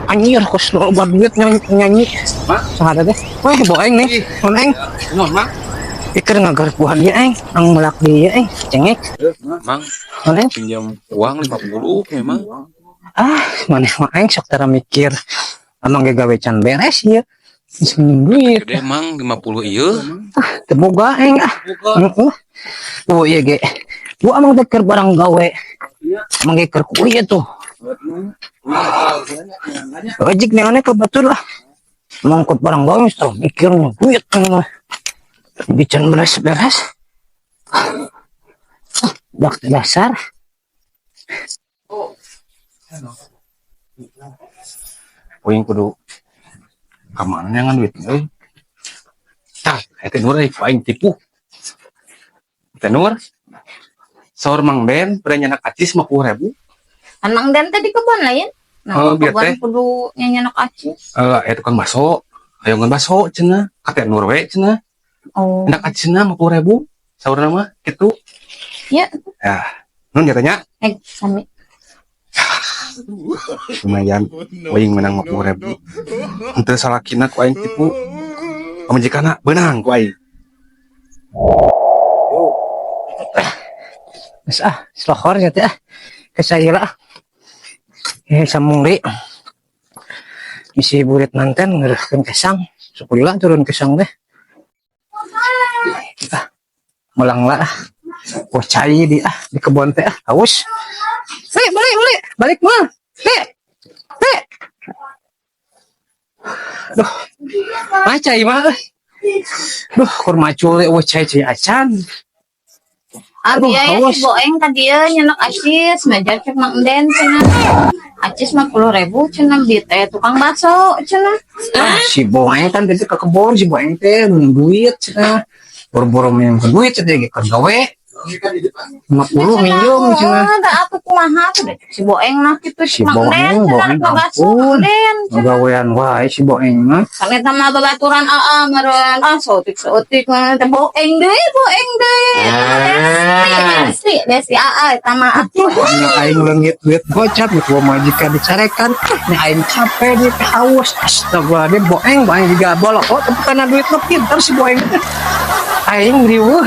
Anjir, kok slow banget nyanyi. Sahada deh. Weh, boeng nih. Mun eng. Non, Mang. Iker ngagar buah dia eng. Ang melak dia eng. Cengek. Mang, Mun eng. pinjam uang 50 memang. Maneh mah eng sok tara mikir. Amang ge gawe can beres ya. Sing duit. Gede Mang 50 ieu. Teu boga eng Heeh. Oh iya ge. Gua amang teh keur barang gawe. Amang ge keur kuliah tuh. Ojek nih aneh kebetul lah. Mangkut barang gawe tuh mikirnya duit kan. Bican beres-beres. Dak dasar. Poing kudu kamana nyangan duit euy. Tah, eta nur paling tipu. Eta nur. Saur Mang Den berenyanak acis 50.000. Emang dan tadi kebun lain. Nah, biar kebun teh. kudu nyanyi anak acis. Tukang baso. Ayo ngan baso cenah. Kate nur we cenah. Oh. Hendak acisna 50.000. Saurna mah kitu. Ya, Ya, nun katanya sami. lumayan poing menang 50.000. Henteu salakina ku aing tipu. Pamajikana beunang ku aing. Geus slokhor ya teh. Kesaila. Sambung deui. Misi burit nanten ngeureuhkeun kesang. Supaya turun kesang teh. Melang lah. Wah cai di kebun teh haus. Balik mah. Duh. Cai mah. Duh, kur macul wah cai acan. Abi aya si Boeng tadi nyenak acis, meja cek Mang Den cenah. Acis 50.000 cenah di teh tukang bakso cenah. Si Boeng kan tadi ke kebun si Boeng teh duit cenah. Boro-boro minjem ke duit cenah ge keur gawe. 50 minjem cenah. Da atuh kumaha tuh deh si Boeng mah kitu Si Mang Den Boeng ampun. Gawean wae si Boeng mah. Kan eta mah babaturan meureun sotik mah teh Boeng deui. Desi eta mah atuh. Nya aing leungit duit gocap ku majikan dicarekan. Nya aing capek di haus. Astaga, dia Boeng juga bolok. Oh, tapi karena duit mah pintar si Boeng. Aing riweuh.